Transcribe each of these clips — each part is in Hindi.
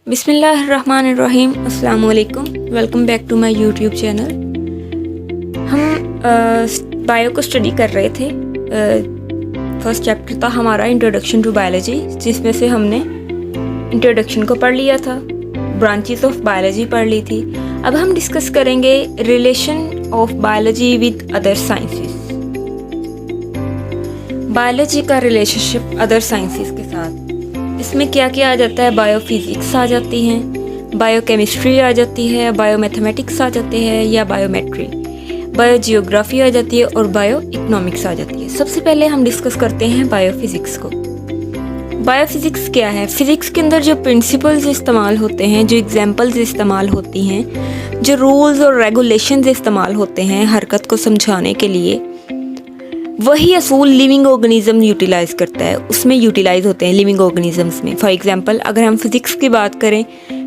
बिस्मिल्लाहिर्रहमानिर्रहीम। अस्सलाम वालेकुम। Welcome back to my YouTube channel. हम बायो को स्टडी कर रहे थे। फर्स्ट चैप्टर था हमारा इंट्रोडक्शन टू बायोलॉजी, जिसमें से हमने इंट्रोडक्शन को पढ़ लिया था, ब्रांचेस ऑफ बायोलॉजी पढ़ ली थी। अब हम डिस्कस करेंगे relation of biology with other sciences. Biology का रिलेशनशिप अदर साइंसेस के साथ, इसमें क्या क्या आ जाता है? बायोफिज़िक्स आ जाती हैं, बायोकेमिस्ट्री आ जाती है, बायोमैथमेटिक्स आ जाते हैं या बायोमेट्री, बायोजियोग्राफी आ जाती है और बायो इकोनॉमिक्स आ जाती है। सबसे पहले हम डिस्कस करते हैं बायोफिज़िक्स को। बायोफिज़िक्स क्या है? फिज़िक्स के अंदर जो प्रिंसिपल्स इस्तेमाल होते हैं, जो एग्जांपल्स इस्तेमाल होती हैं, जो रूल्स और रेगुलेशंस इस्तेमाल होते हैं हरकत को समझाने के लिए, वही असूल लिविंग ऑर्गेनिज्म यूटिलाइज़ करता है, उसमें यूटिलाइज़ होते हैं लिविंग ऑर्गेनिजम्स में। फॉर एग्जांपल अगर हम फिज़िक्स की बात करें,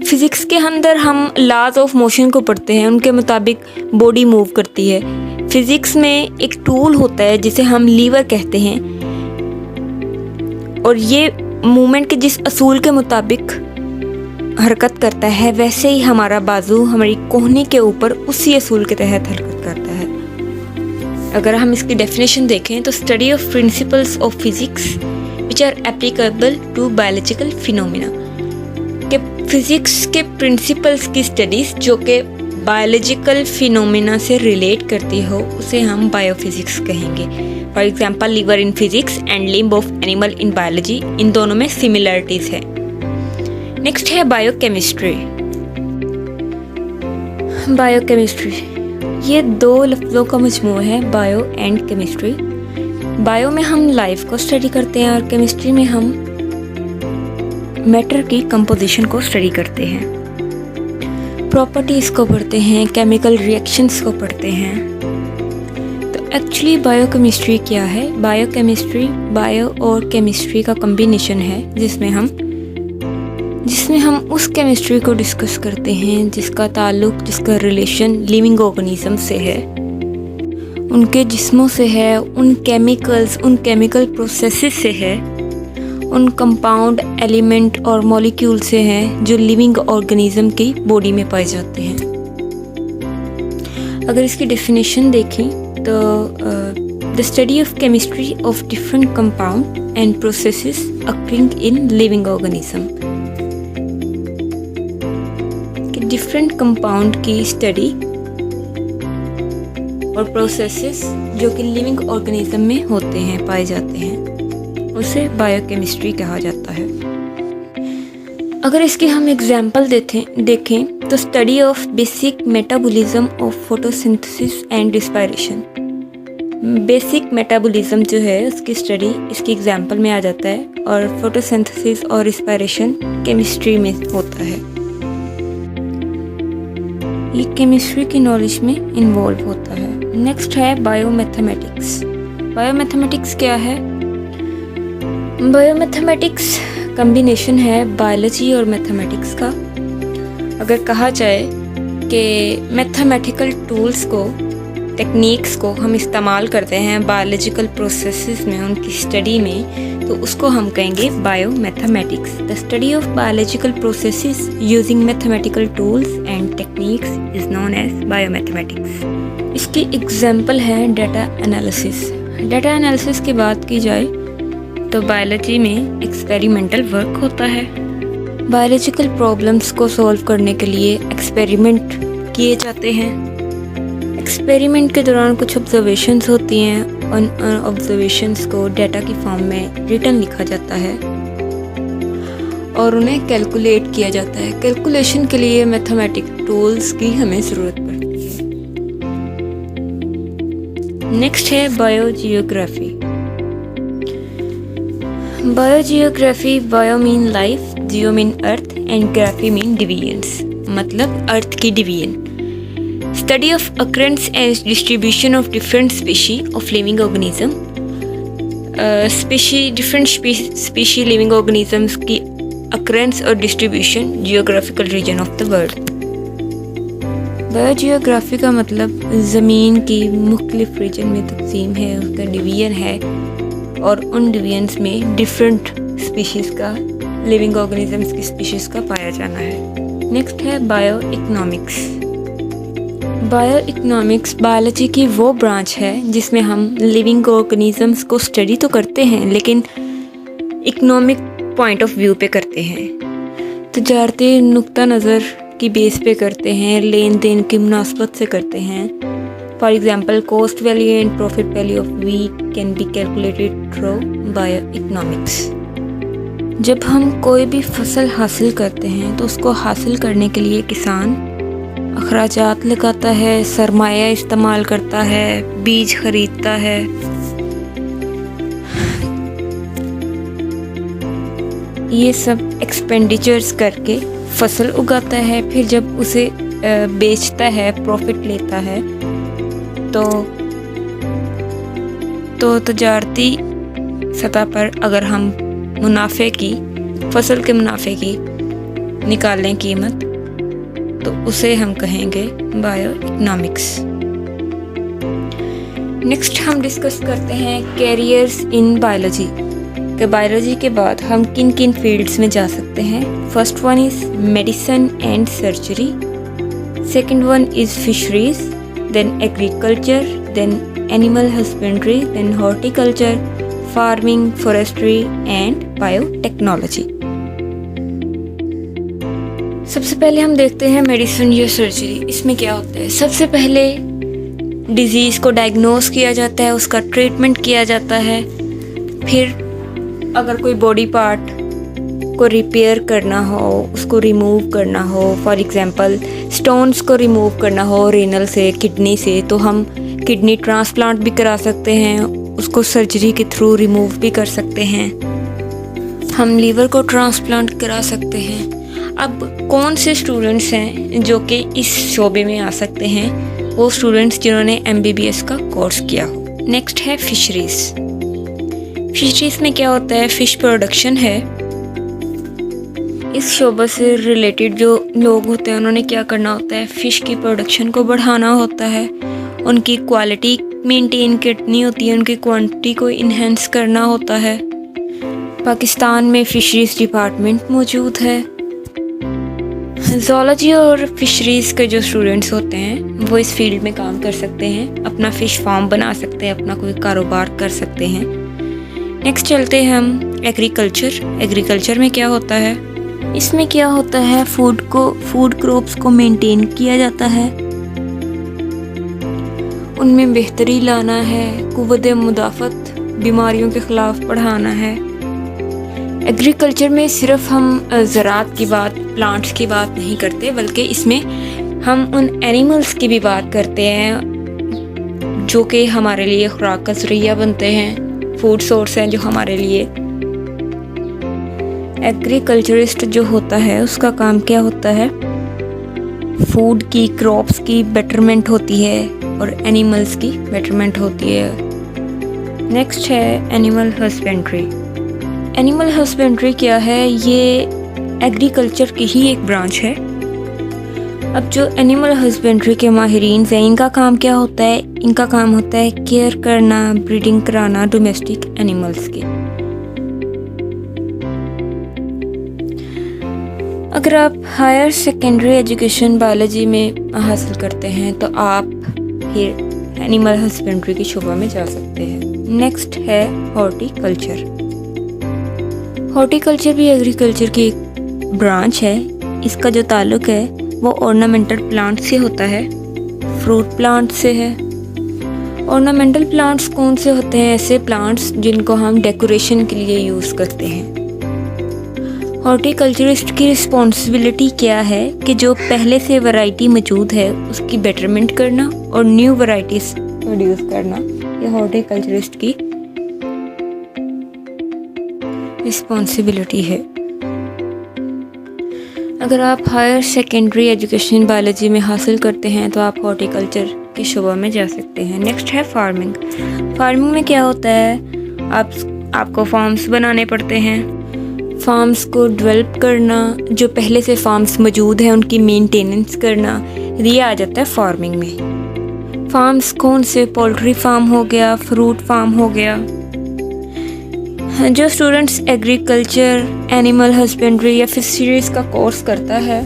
फिज़िक्स के अंदर हम लॉज ऑफ मोशन को पढ़ते हैं, उनके मुताबिक बॉडी मूव करती है। फिज़िक्स में एक टूल होता है जिसे हम लीवर कहते हैं, और ये मूवमेंट के जिस असूल के मुताबिक हरकत करता है, वैसे ही हमारा बाजू हमारी कोहनी के ऊपर उसी असूल के तहत हरकत करता है। अगर हम इसकी डेफिनेशन देखें तो study of principles of physics which are applicable to biological phenomena, के फिजिक्स के प्रिंसिपल्स की स्टडीज़ जो कि बायोलॉजिकल फिनोमिना से रिलेट करती हो, उसे हम बायोफिजिक्स कहेंगे। For example lever in physics and limb of animal in biology, इन दोनों में सिमिलरिटीज़ है। नेक्स्ट है बायोकेमिस्ट्री। बायोकेमिस्ट्री ये दो लफ्ज़ों का मजमूआ है, बायो एंड केमिस्ट्री। बायो में हम लाइफ को स्टडी करते हैं और केमिस्ट्री में हम मैटर की कंपोजिशन को स्टडी करते हैं, प्रॉपर्टीज़ को पढ़ते हैं, केमिकल रिएक्शंस को पढ़ते हैं। तो एक्चुअली बायोकेमिस्ट्री क्या है? बायोकेमिस्ट्री बायो और केमिस्ट्री का कम्बिनेशन है, जिसमें हम उस केमिस्ट्री को डिस्कस करते हैं जिसका ताल्लुक, जिसका रिलेशन लिविंग ऑर्गेनिज्म से है, उनके जिस्मों से है, उन केमिकल प्रोसेसेस से है, उन कंपाउंड एलिमेंट और मॉलिक्यूल से है जो लिविंग ऑर्गेनिज्म की बॉडी में पाए जाते हैं। अगर इसकी डेफिनेशन देखें तो the study of chemistry of different compound and processes occurring in living organism, different compound की स्टडी और प्रोसेसेस जो कि लिविंग ऑर्गेनिज्म में होते हैं, पाए जाते हैं, उसे बायोकेमिस्ट्री कहा जाता है। अगर इसके हम एग्जांपल देखें तो study of basic metabolism of photosynthesis and respiration. Basic metabolism जो है उसकी स्टडी इसकी एग्जांपल में आ जाता है, और फोटोसिंथेसिस और रिस्पायरेशन केमिस्ट्री में होता है। ये केमिस्ट्री की नॉलेज में इन्वॉल्व होता है। नेक्स्ट है बायोमैथमेटिक्स। बायोमैथमेटिक्स क्या है? बायोमैथमेटिक्स कम्बिनेशन है बायोलॉजी और मैथमेटिक्स का। अगर कहा जाए कि मैथमेटिकल टूल्स को, टेक्निक्स को हम इस्तेमाल करते हैं बायोलॉजिकल प्रोसेसेस में, उनकी स्टडी में, तो उसको हम कहेंगे biomathematics. The study of biological processes using mathematical tools and techniques is known as biomathematics. इसकी एग्जांपल है डाटा एनालिसिस। डाटा एनालिसिस की बात की जाए तो बायोलॉजी में एक्सपेरिमेंटल वर्क होता है। बायोलॉजिकल प्रॉब्लम्स को सॉल्व करने के लिए एक्सपेरिमेंट किए जाते हैं। एक्सपेरिमेंट के दौरान कुछ ऑब्जर्वेशंस होती हैं, उन ऑब्जर्वेशंस को डाटा की फॉर्म में रिटन लिखा जाता है और उन्हें कैलकुलेट किया जाता है। कैलकुलेशन के लिए मैथमेटिक टूल्स की हमें ज़रूरत पड़ती है। नेक्स्ट है biogeography. Biogeography, bio mean life, Jio mean earth and graphy mean divisions, मतलब अर्थ की division. Study of occurrence and distribution of different species of living organism, different species living organisms की occurrence और distribution geographical region of the world। Biogeography का मतलब ज़मीन की मुख्तलिफ रीजन में तकसीम है, उसका डिवीजन है, और उन डिवीजन्स में डिफरेंट स्पीशीज़ का लिविंग ऑर्गेनिजम्स की स्पीशीज का पाया जाना है। नेक्स्ट है bio economics. Bio economics biology की वो ब्रांच है जिसमें हम लिविंग ऑर्गेनिजम्स को स्टडी तो करते हैं लेकिन इकोनॉमिक पॉइंट ऑफ व्यू पे करते हैं, तजारती नुक्ता नज़र की बेस पे करते हैं, लेन देन की मुनासबत से करते हैं। For example cost value and profit value of wheat can be calculated through bio economics. जब हम कोई भी फसल हासिल करते हैं तो उसको हासिल करने के लिए किसान अखराजात लगाता है, सरमाया इस्तेमाल करता है, बीज खरीदता है। ये सब एक्सपेंडिचर्स करके फसल उगाता है, फिर जब उसे बेचता है, प्रॉफिट लेता है तो तजारती सतह पर अगर हम मुनाफे की, फसल के मुनाफे की निकालें कीमत, तो उसे हम कहेंगे बायो इकोनॉमिक्स। नेक्स्ट हम डिस्कस करते हैं कैरियर्स इन बायोलॉजी। कि बायोलॉजी के बाद हम किन किन फील्ड्स में जा सकते हैं। First one is medicine and surgery, second one is fisheries, then agriculture, then animal husbandry, then horticulture, farming, forestry and biotechnology. सबसे पहले हम देखते हैं मेडिसिन या सर्जरी। इसमें क्या होता है, सबसे पहले डिजीज़ को डायग्नोस किया जाता है, उसका ट्रीटमेंट किया जाता है। फिर अगर कोई बॉडी पार्ट को रिपेयर करना हो, उसको रिमूव करना हो, फॉर एग्जांपल स्टोन्स को रिमूव करना हो रीनल से, किडनी से, तो हम किडनी ट्रांसप्लांट भी करा सकते हैं, उसको सर्जरी के थ्रू रिमूव भी कर सकते हैं। हम लीवर को ट्रांसप्लांट करा सकते हैं। अब कौन से स्टूडेंट्स हैं जो कि इस शोबे में आ सकते हैं? वो स्टूडेंट्स जिन्होंने MBBS का कोर्स किया हो। नेक्स्ट है फिशरीज़। फिशरीज में क्या होता है, फ़िश प्रोडक्शन है। इस शोबे से रिलेटेड जो लोग होते हैं उन्होंने क्या करना होता है, फ़िश की प्रोडक्शन को बढ़ाना होता है, उनकी क्वालिटी मेंटेन करनी होती है, उनकी क्वांटिटी को इन्हेंस करना होता है। पाकिस्तान में फ़िशरीज़ डिपार्टमेंट मौजूद है। ज़ूलॉजी और फिशरीज़ के जो स्टूडेंट्स होते हैं वो इस फील्ड में काम कर सकते हैं, अपना फ़िश फार्म बना सकते हैं, अपना कोई कारोबार कर सकते हैं। नेक्स्ट चलते हैं हम एग्रीकल्चर। एग्रीकल्चर में क्या होता है, इसमें क्या होता है, फूड क्रॉप्स को मेंटेन किया जाता है, उनमें बेहतरी लाना है, कुव्वत मुदाफ़त, बीमारियों के ख़िलाफ़ बढ़ाना है। एग्रीकल्चर में सिर्फ हम ज़राअत की बात, प्लांट्स की बात नहीं करते, बल्कि इसमें हम उन एनिमल्स की भी बात करते हैं जो कि हमारे लिए खुराक का ज़रिया बनते हैं, फूड सोर्स हैं जो हमारे लिए। एग्रीकल्चरिस्ट जो होता है उसका काम क्या होता है, फूड की, क्रॉप्स की बेटरमेंट होती है और एनिमल्स की बेटरमेंट होती है। नेक्स्ट है एनिमल हस्बेंड्री। एनिमल हस्बेंड्री क्या है, ये एग्रीकल्चर की ही एक ब्रांच है। अब जो एनिमल हस्बेंड्री के माहिरीन हैं, इनका काम क्या होता है, इनका काम होता है केयर करना, ब्रीडिंग कराना डोमेस्टिक एनिमल्स की। अगर आप हायर सेकेंडरी एजुकेशन बायोलॉजी में हासिल करते हैं तो आप फिर एनिमल हस्बेंड्री की शोबा में जा सकते हैं। नेक्स्ट है हॉर्टिकल्चर। हॉर्टिकल्चर भी एग्रीकल्चर की एक ब्रांच है। इसका जो ताल्लुक है वो ऑर्नामेंटल प्लांट से होता है, फ्रूट प्लांट से है। ऑर्नामेंटल प्लांट्स कौन से होते हैं, ऐसे प्लांट्स जिनको हम डेकोरेशन के लिए यूज़ करते हैं। हॉर्टिकल्चरिस्ट की रिस्पॉन्सिबिलिटी क्या है कि जो पहले से वैरायटी मौजूद है उसकी बेटरमेंट करना और न्यू वैरायटीज प्रोड्यूस करना, ये हॉर्टिकल्चरिस्ट की रिस्पॉन्सिबिलिटी है। अगर आप हायर सेकेंडरी एजुकेशन बायोलॉजी में हासिल करते हैं तो आप हॉर्टिकल्चर के शोबा में जा सकते हैं। नेक्स्ट है फार्मिंग। फार्मिंग में क्या होता है, आपको फार्म्स बनाने पड़ते हैं, फार्म्स को डेवलप करना, जो पहले से फार्म्स मौजूद हैं उनकी मेंटेनेंस करना, ये आ जाता है फार्मिंग में। फार्म्स कौन से, पोल्ट्री फार्म हो गया, फ्रूट फार्म हो गया, जो स्टूडेंट्स एग्रीकल्चर, एनिमल हस्बेंड्री या फिशरीज का कोर्स करता है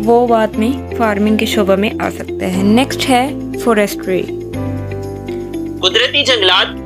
वो बाद में फार्मिंग के शोबे में आ सकता है। नेक्स्ट है फॉरेस्ट्री। कुदरती जंगलात